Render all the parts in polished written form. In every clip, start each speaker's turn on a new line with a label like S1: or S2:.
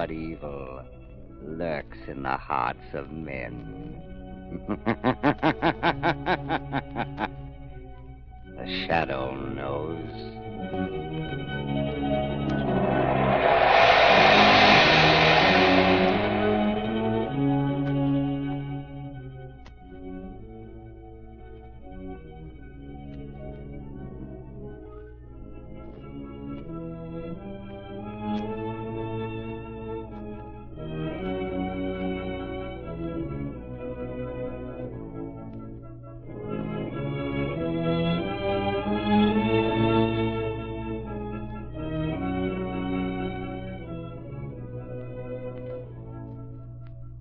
S1: but evil lurks in the hearts of men. The shadow knows.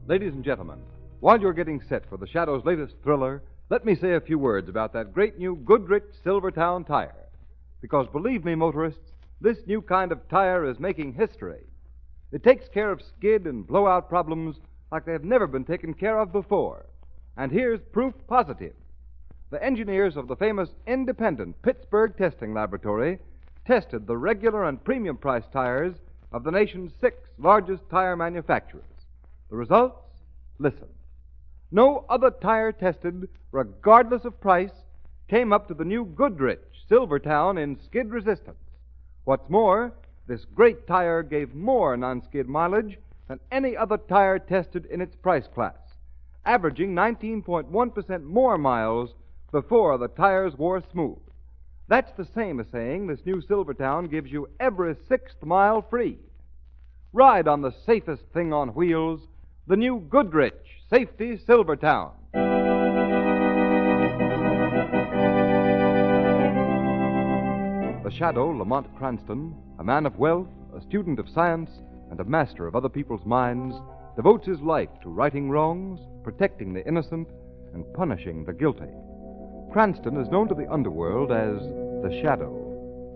S2: Ladies and gentlemen, while you're getting set for the Shadow's latest thriller, let me say a few words about that great new Goodrich Silvertown tire. Because believe me, motorists, this new kind of tire is making history. It takes care of skid and blowout problems like they have never been taken care of before. And here's proof positive. The engineers of the famous independent Pittsburgh Testing Laboratory tested the regular and premium price tires of the nation's 6 largest tire manufacturers. The results? Listen. No other tire tested, regardless of price, came up to the new Goodrich Silvertown in skid resistance. What's more, this great tire gave more non-skid mileage than any other tire tested in its price class, averaging 19.1% more miles before the tires wore smooth. That's the same as saying this new Silvertown gives you every 6th mile free. Ride on the safest thing on wheels, the new Goodrich Safety Silvertown. The Shadow, Lamont Cranston, a man of wealth, a student of science, and a master of other people's minds, devotes his life to righting wrongs, protecting the innocent, and punishing the guilty. Cranston is known to the underworld as the Shadow.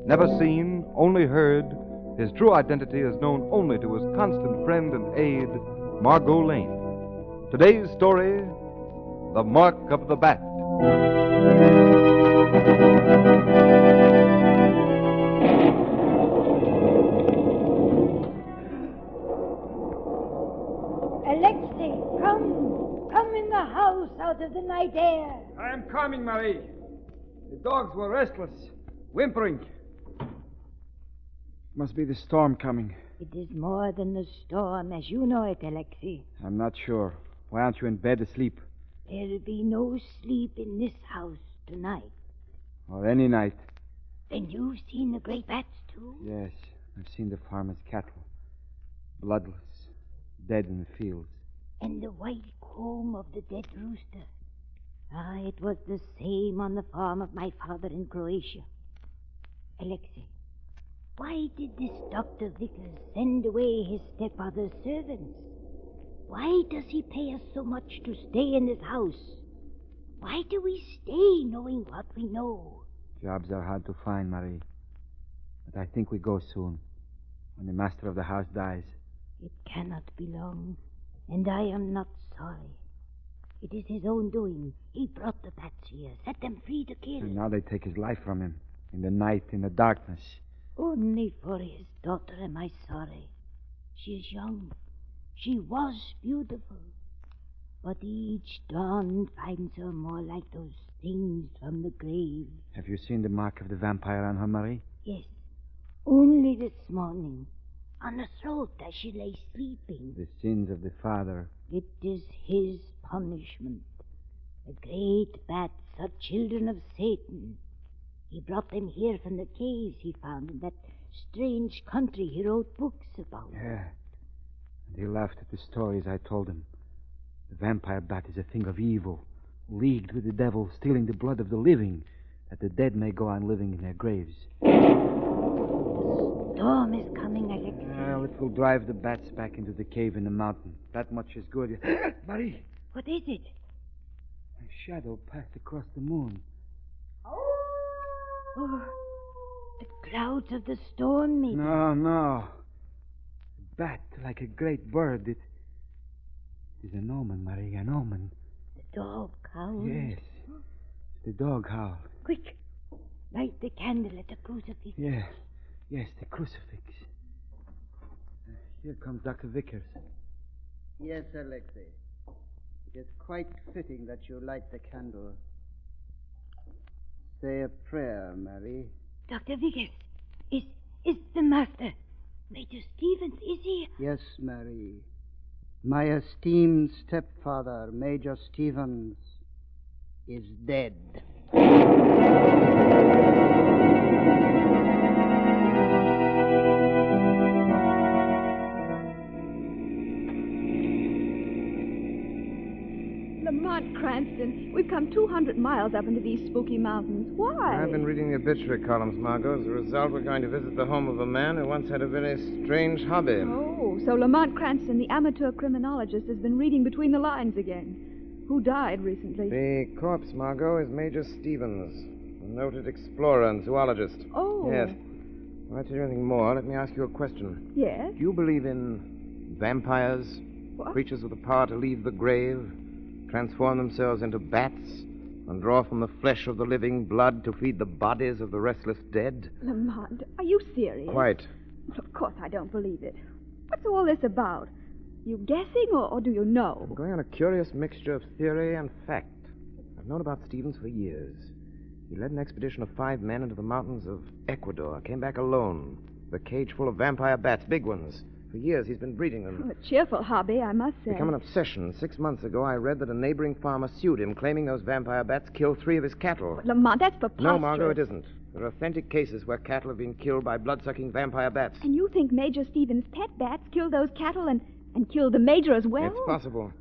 S2: Never seen, only heard, his true identity is known only to his constant friend and aide, Margot Lane. Today's story, The Mark of the Bat.
S3: Alexei, come in the house out of the night air.
S4: I am coming, Marie. The dogs were restless, whimpering. Must be the storm coming.
S3: It is more than the storm, as you know it, Alexei.
S4: I'm not sure. Why aren't you in bed asleep?
S3: There'll be no sleep in this house tonight.
S4: Or any night.
S3: Then you've seen the great bats, too?
S4: Yes, I've seen the farmer's cattle. Bloodless, dead in the fields.
S3: And the white comb of the dead rooster. Ah, it was the same on the farm of my father in Croatia. Alexei, why did this Dr. Vickers send away his stepfather's servants? Why does he pay us so much to stay in this house? Why do we stay knowing what we know?
S4: Jobs are hard to find, Marie. But I think we go soon, when the master of the house dies.
S3: It cannot be long, and I am not sorry. It is his own doing. He brought the bats here, set them free to kill.
S4: And now they take his life from him, in the night, in the darkness.
S3: Only for his daughter am I sorry. She is young. She was beautiful. But each dawn finds her more like those things from the grave.
S4: Have you seen the mark of the vampire on her, Marie?
S3: Yes. Only this morning. On her throat as she lay sleeping.
S4: The sins of the father.
S3: It is his punishment. The great bats are children of Satan. He brought them here from the caves he found in that strange country he wrote books about.
S4: Yeah. And he laughed at the stories I told him. The vampire bat is a thing of evil, leagued with the devil, stealing the blood of the living, that the dead may go on living in their graves.
S3: The storm is coming, Alexei.
S4: Well, it will drive the bats back into the cave in the mountain. That much is good. Marie!
S3: What is it?
S4: A shadow passed across the moon.
S3: Oh, the clouds of the storm, maybe.
S4: No. A bat, like a great bird. It is an omen, Marie, an omen.
S3: The dog howled.
S4: Yes. The dog howled.
S3: Quick. Light the candle at the crucifix.
S4: Yes, the crucifix. Here comes Dr. Vickers.
S5: Yes, Alexei. It is quite fitting that you light the candle. Say a prayer, Mary.
S3: Dr. Vickers, is the master, Major Stevens, is he?
S5: Yes, Mary. My esteemed stepfather, Major Stevens, is dead.
S6: Lamont Cranston, we've come 200 miles up into these spooky mountains. Why?
S7: I've been reading the obituary columns, Margot. As a result, we're going to visit the home of a man who once had a very strange hobby.
S6: Oh, so Lamont Cranston, the amateur criminologist, has been reading between the lines again. Who died recently?
S7: The corpse, Margot, is Major Stevens, a noted explorer and zoologist.
S6: Oh.
S7: Yes. Before I tell you anything more, let me ask you a question.
S6: Yes?
S7: Do you believe in vampires?
S6: What?
S7: Creatures with the power to leave the grave, transform themselves into bats, and draw from the flesh of the living blood to feed the bodies of the restless dead?
S6: Lamont, are you serious?
S7: Quite.
S6: Of course I don't believe it. What's all this about? You guessing, or do you know?
S7: I'm going on a curious mixture of theory and fact. I've known about Stevens for years. He led an expedition of 5 men into the mountains of Ecuador, came back alone, with a cage full of vampire bats, big ones. For years, he's been breeding them.
S6: A cheerful hobby, I must say.
S7: Become an obsession. 6 months ago, I read that a neighboring farmer sued him, claiming those vampire bats killed 3 of his cattle.
S6: But Lamont, that's preposterous.
S7: No, Margot, it isn't. There are authentic cases where cattle have been killed by blood-sucking vampire bats.
S6: And you think Major Stevens' pet bats killed those cattle and killed the Major as well?
S7: It's possible.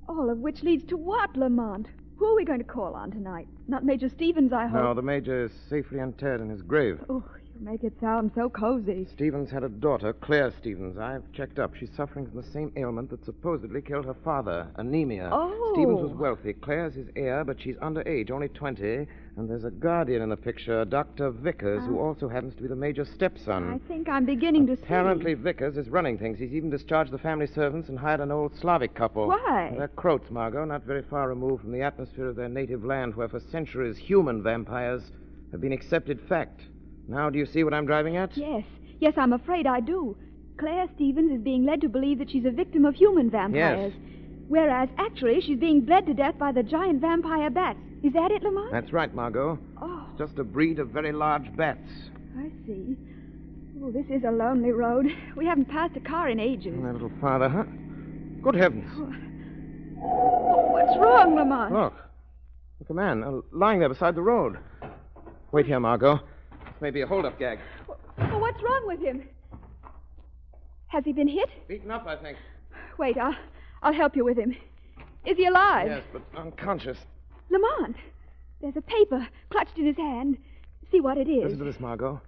S6: All of which leads to what, Lamont? Who are we going to call on tonight? Not Major Stevens, I hope.
S7: No, the Major is safely interred in his grave.
S6: Oh, you make it sound so cozy.
S7: Stevens had a daughter, Claire Stevens. I've checked up. She's suffering from the same ailment that supposedly killed her father, anemia.
S6: Oh.
S7: Stevens was wealthy. Claire's his heir, but she's underage, only 20. And there's a guardian in the picture, Dr. Vickers, who also happens to be the Major's stepson.
S6: I think I'm beginning to see.
S7: Apparently, Vickers is running things. He's even discharged the family servants and hired an old Slavic couple.
S6: Why?
S7: They're Croats, Margot, not very far removed from the atmosphere of their native land, where for centuries human vampires have been accepted fact. Now, do you see what I'm driving at?
S6: Yes. Yes, I'm afraid I do. Claire Stevens is being led to believe that she's a victim of human vampires.
S7: Yes.
S6: Whereas, actually, she's being bled to death by the giant vampire bats. Is that it, Lamont?
S7: That's right, Margot.
S6: Oh,
S7: It's just a breed of very large bats.
S6: I see. Oh, this is a lonely road. We haven't passed a car in ages.
S7: A little farther, huh? Good heavens.
S6: Oh, what's wrong, Lamont?
S7: Look. Look, a man lying there beside the road. Wait here, Margot. This may be a hold-up gag.
S6: Oh, what's wrong with him? Has he been hit?
S7: Beaten up, I think.
S6: Wait, I'll help you with him. Is he alive?
S7: Yes, but unconscious.
S6: Lamont, there's a paper clutched in his hand. See what it is.
S7: Listen to this, Margot.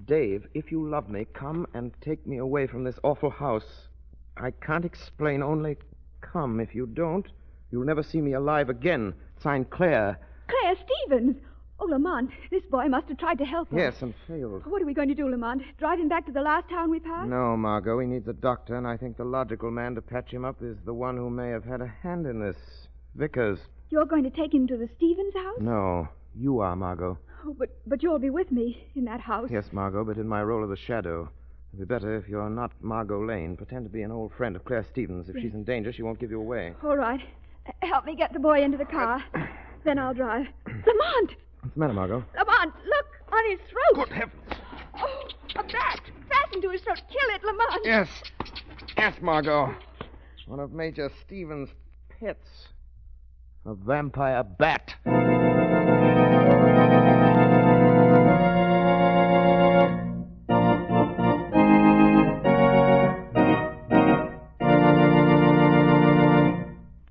S7: Dave, if you love me, come and take me away from this awful house. I can't explain, only come. If you don't, you'll never see me alive again. Signed, Claire.
S6: Claire Stevens! Oh, Lamont, this boy must have tried to help us.
S7: Yes, and failed.
S6: What are we going to do, Lamont? Drive him back to the last town we passed?
S7: No, Margot, he needs a doctor, and I think the logical man to patch him up is the one who may have had a hand in this. Vickers.
S6: You're going to take him to the Stevens house?
S7: No, you are, Margot.
S6: Oh, but you'll be with me in that house.
S7: Yes, Margot, but in my role of the shadow. It'd be better if you're not Margot Lane. Pretend to be an old friend of Claire Stevens. If she's in danger, she won't give you away.
S6: All right. Help me get the boy into the car. Then I'll drive. Lamont!
S7: What's the matter, Margot?
S6: Lamont, look! On his throat!
S7: Good heavens.
S6: Oh, a bat! Fastened to his throat. Kill it, Lamont!
S7: Yes. Yes, Margot. One of Major Stevens' pets. A vampire bat.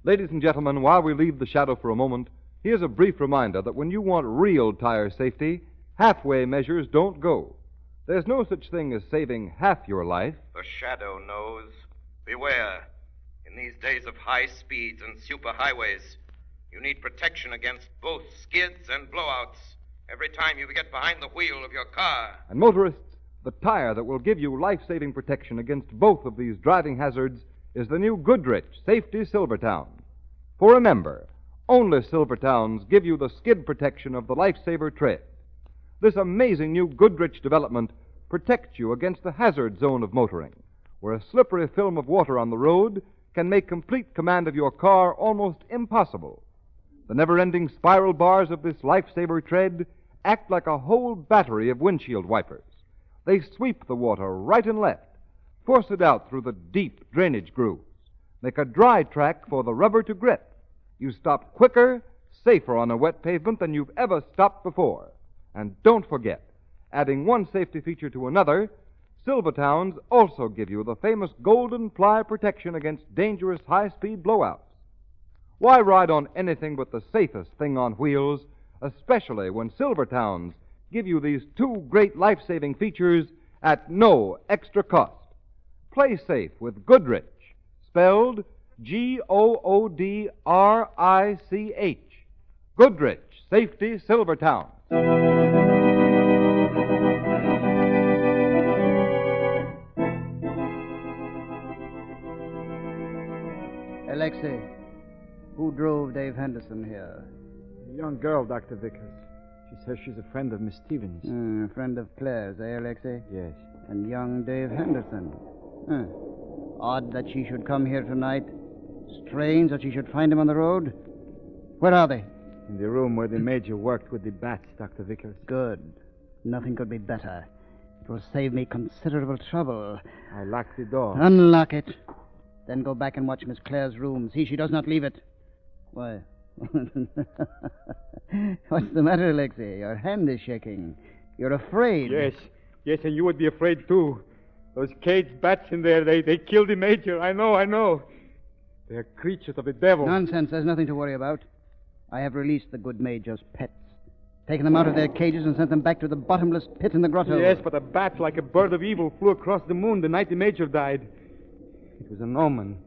S2: Ladies and gentlemen, while we leave the shadow for a moment, here's a brief reminder that when you want real tire safety, halfway measures don't go. There's no such thing as saving half your life.
S8: The shadow knows. Beware. In these days of high speeds and superhighways, you need protection against both skids and blowouts every time you get behind the wheel of your car.
S2: And motorists, the tire that will give you life-saving protection against both of these driving hazards is the new Goodrich Safety Silvertown. For remember, only Silvertowns give you the skid protection of the Lifesaver tread. This amazing new Goodrich development protects you against the hazard zone of motoring, where a slippery film of water on the road can make complete command of your car almost impossible. The never-ending spiral bars of this lifesaver tread act like a whole battery of windshield wipers. They sweep the water right and left, force it out through the deep drainage grooves, make a dry track for the rubber to grip. You stop quicker, safer on a wet pavement than you've ever stopped before. And don't forget, adding one safety feature to another, Silvertowns also give you the famous golden ply protection against dangerous high-speed blowouts. Why ride on anything but the safest thing on wheels, especially when Silvertowns give you these two great life-saving features at no extra cost? Play safe with Goodrich, spelled Goodrich. Goodrich Safety Silvertown.
S5: Alexei, who drove Dave Henderson here?
S4: A young girl, Dr. Vickers. She says she's a friend of Miss Stevens.
S5: A friend of Claire's, eh, Alexei?
S4: Yes.
S5: And young Dave Henderson. Odd that she should come here tonight. Strange that she should find him on the road. Where are they?
S4: In the room where the major worked with the bats, Dr. Vickers.
S5: Good. Nothing could be better. It will save me considerable trouble.
S4: I locked the door.
S5: Unlock it. Then go back and watch Miss Claire's room. See she does not leave it. Why? What's the matter, Alexei? Your hand is shaking. You're afraid.
S9: Yes, and you would be afraid, too. Those caged bats in there, they killed the major. I know. They're creatures of the devil.
S5: Nonsense. There's nothing to worry about. I have released the good major's pets. Taken them out of their cages and sent them back to the bottomless pit in the grotto.
S9: Yes, but a bat like a bird of evil flew across the moon the night the major died. It was an omen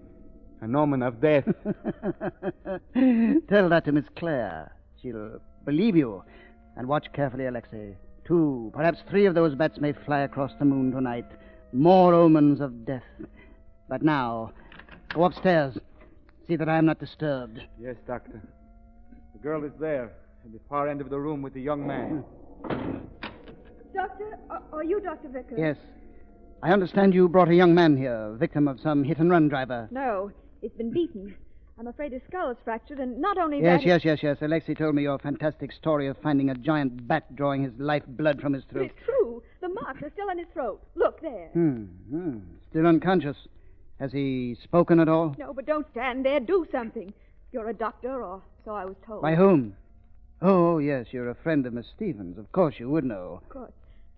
S9: of death.
S5: Tell that to Miss Claire. She'll believe you. And watch carefully, Alexei. 2, perhaps 3 of those bats may fly across the moon tonight. More omens of death. But now, go upstairs. See that I am not disturbed.
S9: Yes, Doctor. The girl is there, at the far end of the room with the young man.
S6: Doctor, are you Dr. Vickers?
S5: Yes. I understand you brought a young man here, victim of some hit-and-run driver.
S6: No, he's been beaten. I'm afraid his skull is fractured, and not only
S5: Yes.
S6: that...
S5: Alexei told me your fantastic story of finding a giant bat drawing his life blood from his
S6: But
S5: throat.
S6: it's true. The marks are still on his throat. Look, there.
S5: Still unconscious. Has he spoken at all?
S6: No, but don't stand there. Do something. You're a doctor, or so I was told.
S5: By whom? Oh, yes, you're a friend of Miss Stevens. Of course you would know.
S6: Of course.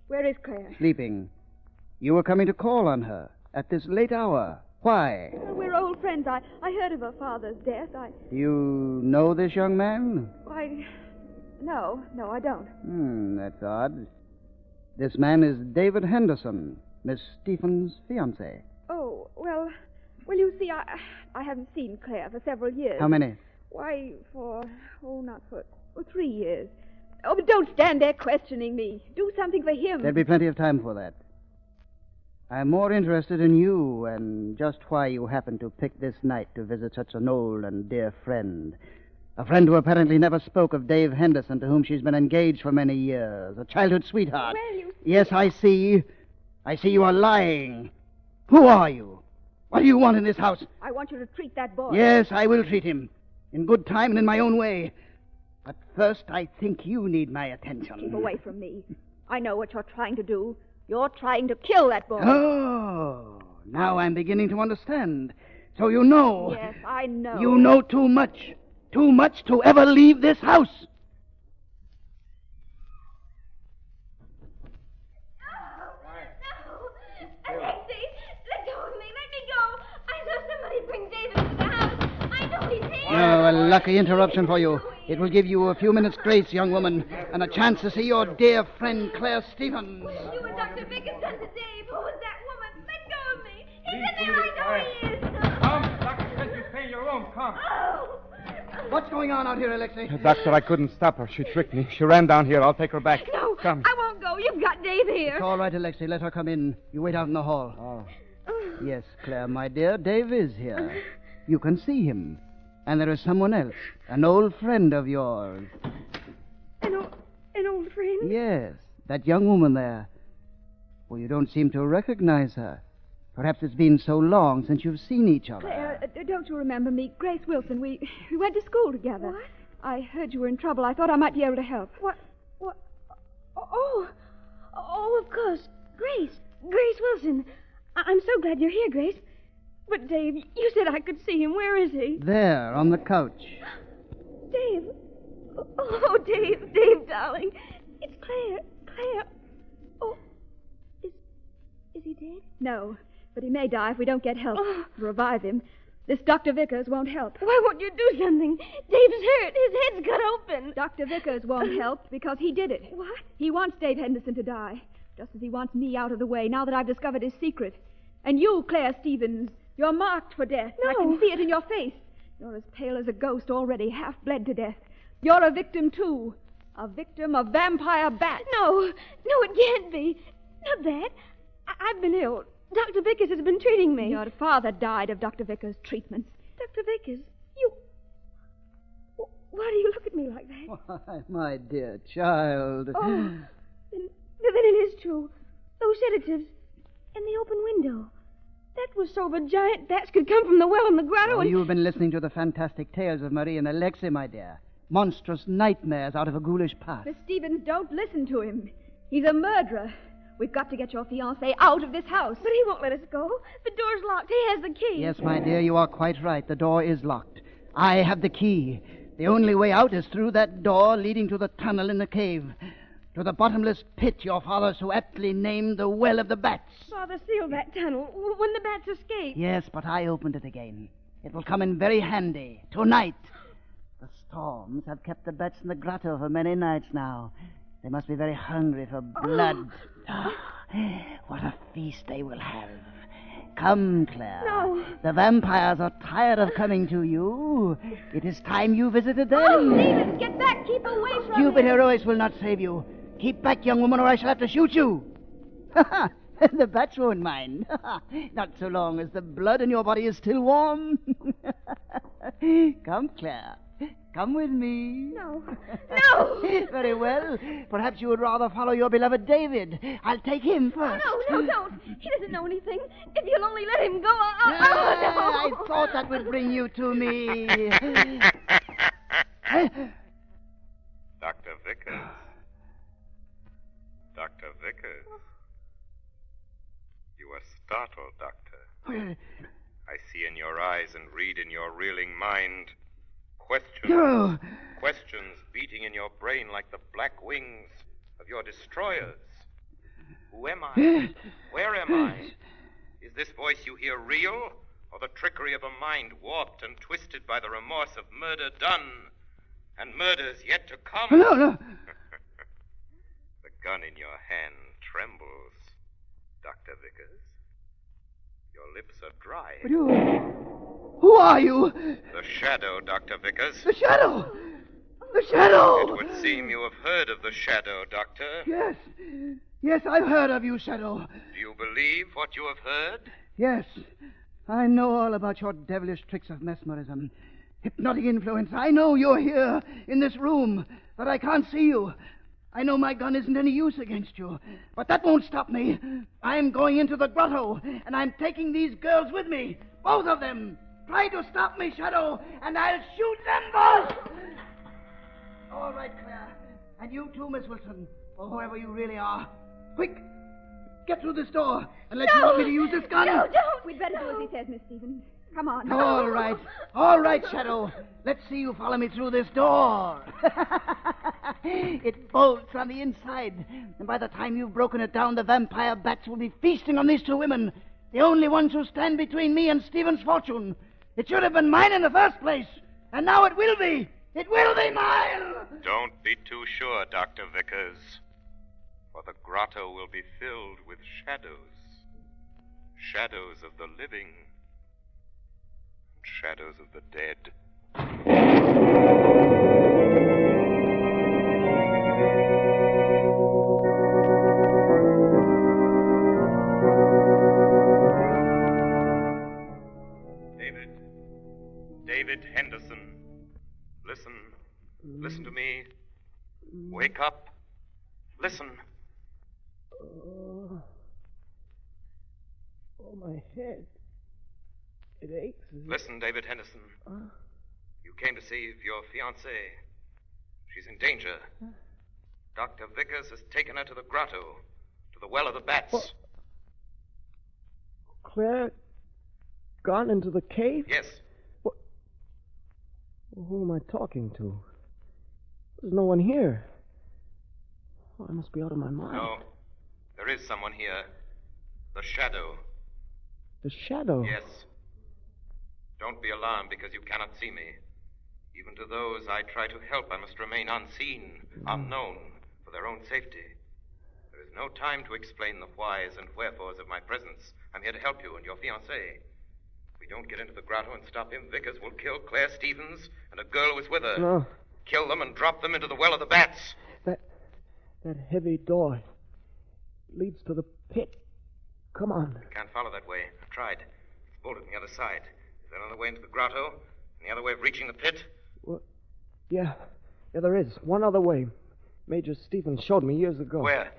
S6: Where is Claire?
S5: Sleeping. You were coming to call on her at this late hour. Why?
S6: Well, we're old friends. I heard of her father's death.
S5: You know this young man?
S6: Why, no, I don't.
S5: That's odd. This man is David Henderson, Miss Stevens' fiancé.
S6: Oh, well, you see, I haven't seen Claire for several years.
S5: How many?
S6: Why, for 3 years. Oh, but don't stand there questioning me. Do something for him.
S5: There'll be plenty of time for that. I'm more interested in you and just why you happened to pick this night to visit such an old and dear friend. A friend who apparently never spoke of Dave Henderson, to whom she's been engaged for many years. A childhood sweetheart.
S6: Well, you...
S5: Yes, I see. I see you are lying. Who are you? What do you want in this house?
S6: I want you to treat that boy.
S5: Yes, I will treat him. In good time and in my own way. But first, I think you need my attention.
S6: Keep away from me. I know what you're trying to do. You're trying to kill that boy.
S5: Oh, now I'm beginning to understand. So you know.
S6: Yes, I know.
S5: You know too much. Too much to ever leave this house.
S10: No! Alexei, let go of me. Let me go. I saw somebody bring David to the house. I know he's here.
S5: Oh, a lucky interruption for you. It will give you a few minutes' grace, young woman, and a chance to see your dear friend, Claire Stevens.
S10: What did you and Dr. Vickers done to Dave? Who was that woman? Let go of me. He's in there. I know he is.
S9: Come, Dr. says you stay in your room. Come.
S10: Oh.
S5: What's going on out here, Alexei?
S9: Doctor, I couldn't stop her. She tricked me. She ran down here. I'll take her back.
S10: No,
S9: Come.
S10: I won't go. You've got Dave here.
S5: It's all right, Alexei. Let her come in. You wait out in the hall.
S9: Oh.
S5: Yes, Claire, my dear, Dave is here. You can see him. And there is someone else, an old friend of yours.
S6: An old friend?
S5: Yes, that young woman there. Well, you don't seem to recognize her. Perhaps it's been so long since you've seen each other.
S6: Claire, don't you remember me? Grace Wilson. We went to school together.
S10: What?
S6: I heard you were in trouble. I thought I might be able to help.
S10: What? Oh, of course. Grace Wilson. I'm so glad you're here, Grace. But, Dave, you said I could see him. Where is he?
S5: There, on the couch.
S10: Dave. Oh, Dave, darling. It's Claire. Oh, is he dead?
S6: No, but he may die if we don't get help. Revive him. This Dr. Vickers won't help.
S10: Why won't you do something? Dave's hurt. His head's cut open.
S6: Dr. Vickers won't help because he did it.
S10: What?
S6: He wants Dave Henderson to die, just as he wants me out of the way now that I've discovered his secret. And you, Claire Stevens, you're marked for death.
S10: No.
S6: I can see it in your face. You're as pale as a ghost already, half bled to death. You're a victim, too. A victim of vampire bats.
S10: No, it can't be. Not that. I've been ill. Dr. Vickers has been treating me.
S6: Your father died of Dr. Vickers' treatments.
S10: Dr. Vickers, you... Why do you look at me like that?
S5: Why, my dear child.
S10: Oh, then it is true. Those sedatives and the open window. That was so the giant bats could come from the well in the grotto
S5: Oh,
S10: and...
S5: you've been listening to the fantastic tales of Marie and Alexei, my dear. Monstrous nightmares out of a ghoulish past.
S6: Miss Stevens, don't listen to him. He's a murderer. We've got to get your fiancé out of this house.
S10: But he won't let us go. The door's locked. He has the key.
S5: Yes, my dear, you are quite right. The door is locked. I have the key. The only way out is through that door leading to the tunnel in the cave. To the bottomless pit your father so aptly named the Well of the Bats.
S10: Father sealed that tunnel when the bats escaped.
S5: Yes, but I opened it again. It will come in very handy. Tonight. The storms have kept the bats in the grotto for many nights now. They must be very hungry for blood. What a feast they will have. Come, Claire.
S10: No.
S5: The vampires are tired of coming to you. It is time you visited them.
S10: Oh, Stevens, get back. Keep away from
S5: Stupid
S10: him.
S5: heroics will not save you. Keep back, young woman, or I shall have to shoot you. The bats won't mind. Not so long as the blood in your body is still warm. Come, Claire. Come with me.
S10: No.
S5: Very well. Perhaps you would rather follow your beloved David. I'll take him first.
S10: No, don't. He doesn't know anything. If you'll only let him go, no.
S5: I thought that would bring you to me.
S8: Dr. Vickers. Dr. Vickers. You are startled, Doctor. I see in your eyes and read in your reeling mind questions.
S5: No.
S8: Questions beating in your brain like the black wings of your destroyers. Who am I? Where am I? Is this voice you hear real, or the trickery of a mind warped and twisted by the remorse of murder done and murders yet to come?
S5: No.
S8: The gun in your hand trembles, Dr. Vickers. Your lips are dry.
S5: But who are you?
S8: The Shadow, Dr. Vickers.
S5: The Shadow! The Shadow!
S8: It would seem you have heard of the Shadow, Doctor.
S5: Yes, I've heard of you, Shadow.
S8: Do you believe what you have heard?
S5: Yes, I know all about your devilish tricks of mesmerism, hypnotic influence. I know you're here in this room, but I can't see you. I know my gun isn't any use against you, but that won't stop me. I'm going into the grotto, and I'm taking these girls with me. Both of them. Try to stop me, Shadow, and I'll shoot them both. All right, Claire. And you too, Miss Wilson, or whoever you really are. Quick! Get through this door, unless you want me to use this gun.
S10: No, don't.
S6: We'd better do as he says, Miss Stevens. Come on.
S5: All right, Shadow. Let's see you follow me through this door. It bolts on the inside, and by the time you've broken it down, the vampire bats will be feasting on these two women, the only ones who stand between me and Stephen's fortune. It should have been mine in the first place, and now it will be. It will be mine!
S8: Don't be too sure, Dr. Vickers, for the grotto will be filled with shadows. Shadows of the living, and shadows of the dead. David Henderson, listen to me. Wake up. Listen.
S11: Oh, my head. It aches.
S8: Listen, David Henderson. You came to see your fiancée. She's in danger. Dr. Vickers has taken her to the grotto, to the Well of the Bats.
S11: What? Claire gone into the cave?
S8: Yes.
S11: What? Who am I talking to? There's no one here. Oh, I must be out of my mind.
S8: No, there is someone here. The Shadow.
S11: The Shadow?
S8: Yes. Don't be alarmed because you cannot see me. Even to those I try to help, I must remain unseen, unknown, for their own safety. There is no time to explain the whys and wherefores of my presence. I'm here to help you and your fiancée. If we don't get into the grotto and stop him, Vickers will kill Claire Stevens and a girl who was with her.
S11: No.
S8: Kill them and drop them into the Well of the Bats.
S11: That heavy door leads to the pit. Come on.
S8: I can't follow that way. I've tried. It's bolted on the other side. Is there another way into the grotto? Any other way of reaching the pit?
S11: Well, yeah, there is. One other way. Major Stevens showed me years ago.
S8: Where?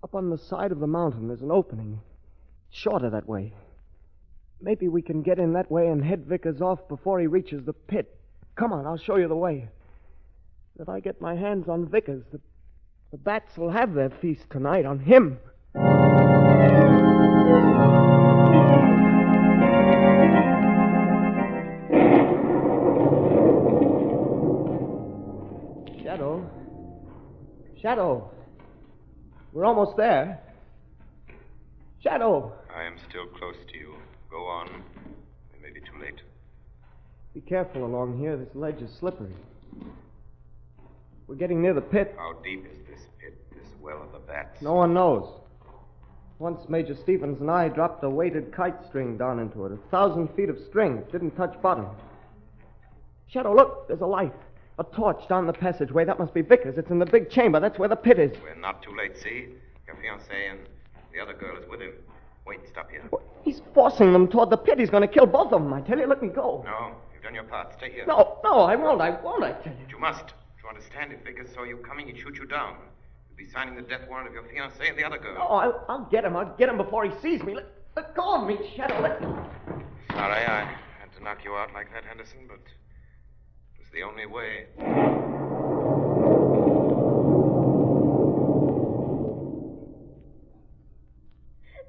S11: Up on the side of the mountain, there's an opening. Shorter that way. Maybe we can get in that way and head Vickers off before he reaches the pit. Come on, I'll show you the way. If I get my hands on Vickers, the bats will have their feast tonight on him. Shadow. We're almost there. Shadow.
S8: I am still close to you. Go on. It may be too late.
S11: Be careful along here. This ledge is slippery. We're getting near the pit.
S8: How deep is this pit, this Well of the Bats?
S11: No one knows. Once Major Stevens and I dropped a weighted kite string down into it. 1,000 feet of string. Didn't touch bottom. Shadow, look. There's a light. A torch down the passageway. That must be Vickers. It's in the big chamber. That's where the pit is.
S8: We're not too late, see? Your fiancée and the other girl is with him. Wait, stop here.
S11: Well, he's forcing them toward the pit. He's going to kill both of them. I tell you, let me go.
S8: No, you've done your part. Stay here.
S11: No, I won't, I tell you.
S8: But you must. To understand, if Vickers saw you coming, he'd shoot you down. You'd be signing the death warrant of your fiancée and the other girl.
S11: No, I'll get him. I'll get him before he sees me. Let go of me, Shadow.
S8: Sorry, I had to knock you out like that, Henderson, but it was the only way.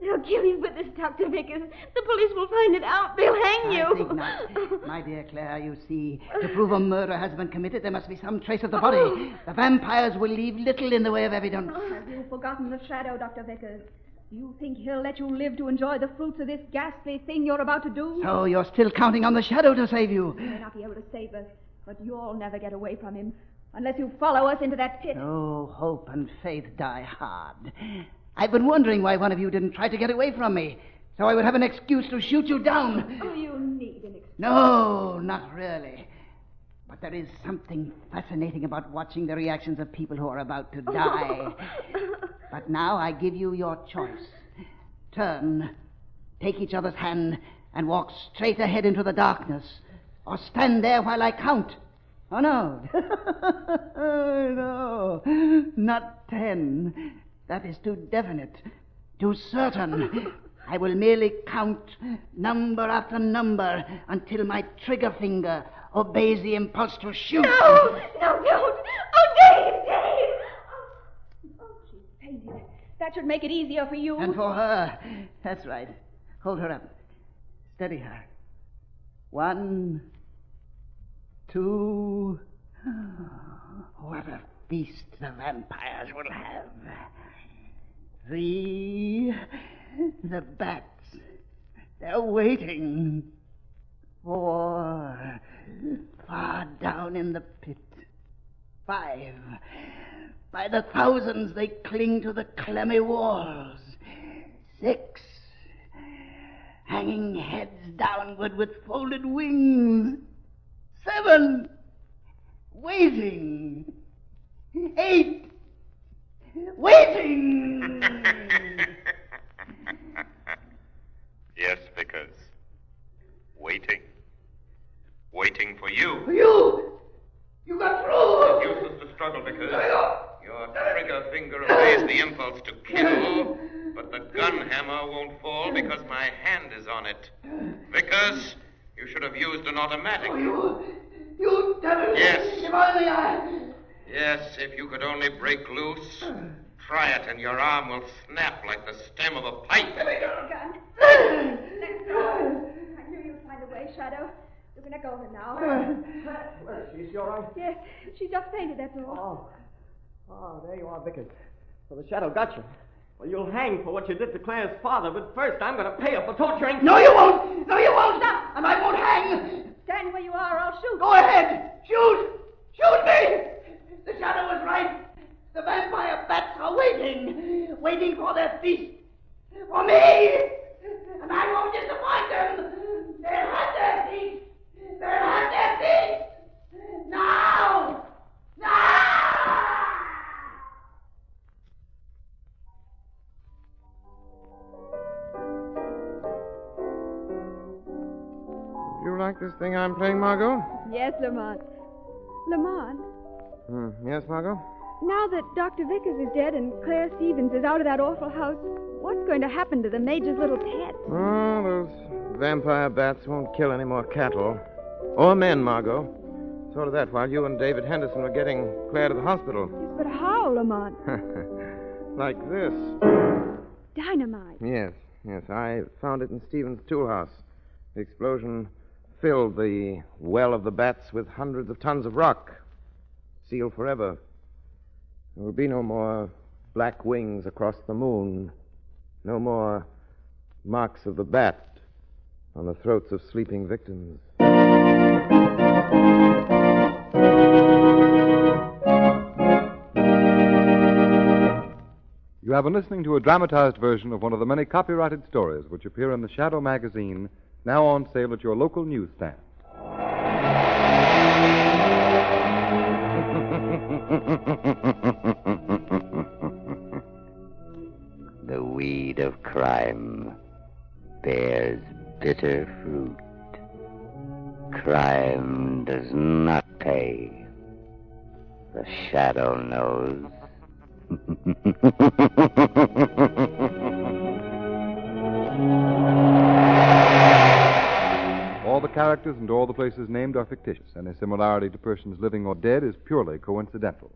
S10: They'll kill you with this, Dr. Vickers. The police will find it out. They'll hang you.
S5: I think not. My dear Claire, you see, to prove a murder has been committed, there must be some trace of the body. The vampires will leave little in the way of evidence.
S6: Have you forgotten the Shadow, Dr. Vickers? Do you think he'll let you live to enjoy the fruits of this ghastly thing you're about to do?
S5: So you're still counting on the Shadow to save you?
S6: He may not be able to save us, but you'll never get away from him unless you follow us into that pit.
S5: Oh, hope and faith die hard. I've been wondering why one of you didn't try to get away from me, so I would have an excuse to shoot you down.
S6: Oh, you need an excuse.
S5: No, not really. But there is something fascinating about watching the reactions of people who are about to die. But now I give you your choice. Turn, take each other's hand, and walk straight ahead into the darkness. Or stand there while I count. Oh, no. No, not 10. That is too definite, too certain. I will merely count number after number until my trigger finger obeys the impulse to shoot.
S10: No, don't. Oh, Dave!
S6: Oh, she's fainted. That should make it easier for you.
S5: And for her. That's right. Hold her up. Steady her. 1, 2. What a feast the vampires will have. 3. The bats. They're waiting. 4. Far down in the pit. 5. By the thousands they cling to the clammy walls. 6. Hanging heads downward with folded wings. 7. Waiting. 8. Waiting!
S8: Yes, Vickers. Waiting. Waiting for you.
S5: For you! You got through!
S8: It's useless to struggle, Vickers. Your trigger finger obeys the impulse to kill, but But the gun hammer won't fall because my hand is on it. Vickers, you should have used an automatic.
S12: You devil!
S8: Yes.
S12: If only I...
S8: Yes, if you could only break loose. Try it and your arm will snap like the stem of a pipe.
S6: Gun. Let's go. I knew you'd find a way, Shadow. You're going to go her now.
S11: Where is she? Is she all right?
S6: Yes, she just fainted, that's all.
S11: Oh, there you are, Vickers. So the Shadow got you. Well, you'll hang for what you did to Claire's father, but first I'm going to pay her for torturing...
S12: No, you won't! No, you won't! Stop! And I won't hang!
S6: Stand where you are, or I'll shoot.
S12: Go ahead! Shoot! Shoot me! The Shadow was right. The vampire bats are waiting for their feast. For me! And I won't disappoint them. They'll have their feast. They'll have their feast. Now!
S7: You like this thing I'm playing, Margot?
S6: Yes, Lamont. Lamont,
S7: Yes, Margot?
S6: now that Dr. Vickers is dead and Claire Stevens is out of that awful house, what's going to happen to the Major's little pet?
S7: Oh, those vampire bats won't kill any more cattle. Or men, Margot. Sort of that while you and David Henderson were getting Claire to the hospital.
S6: But how, Lamont?
S7: Like this.
S6: Dynamite.
S7: Yes. I found it in Stevens' tool house. The explosion filled the well of the bats with hundreds of tons of rock. Sealed forever. There will be no more black wings across the moon. No more marks of the bat on the throats of sleeping victims.
S2: You have been listening to a dramatized version of one of the many copyrighted stories which appear in the Shadow magazine, now on sale at your local newsstand.
S1: The weed of crime bears bitter fruit. Crime does not pay. The Shadow knows.
S2: All the characters and all the places named are fictitious. Any similarity to persons living or dead is purely coincidental.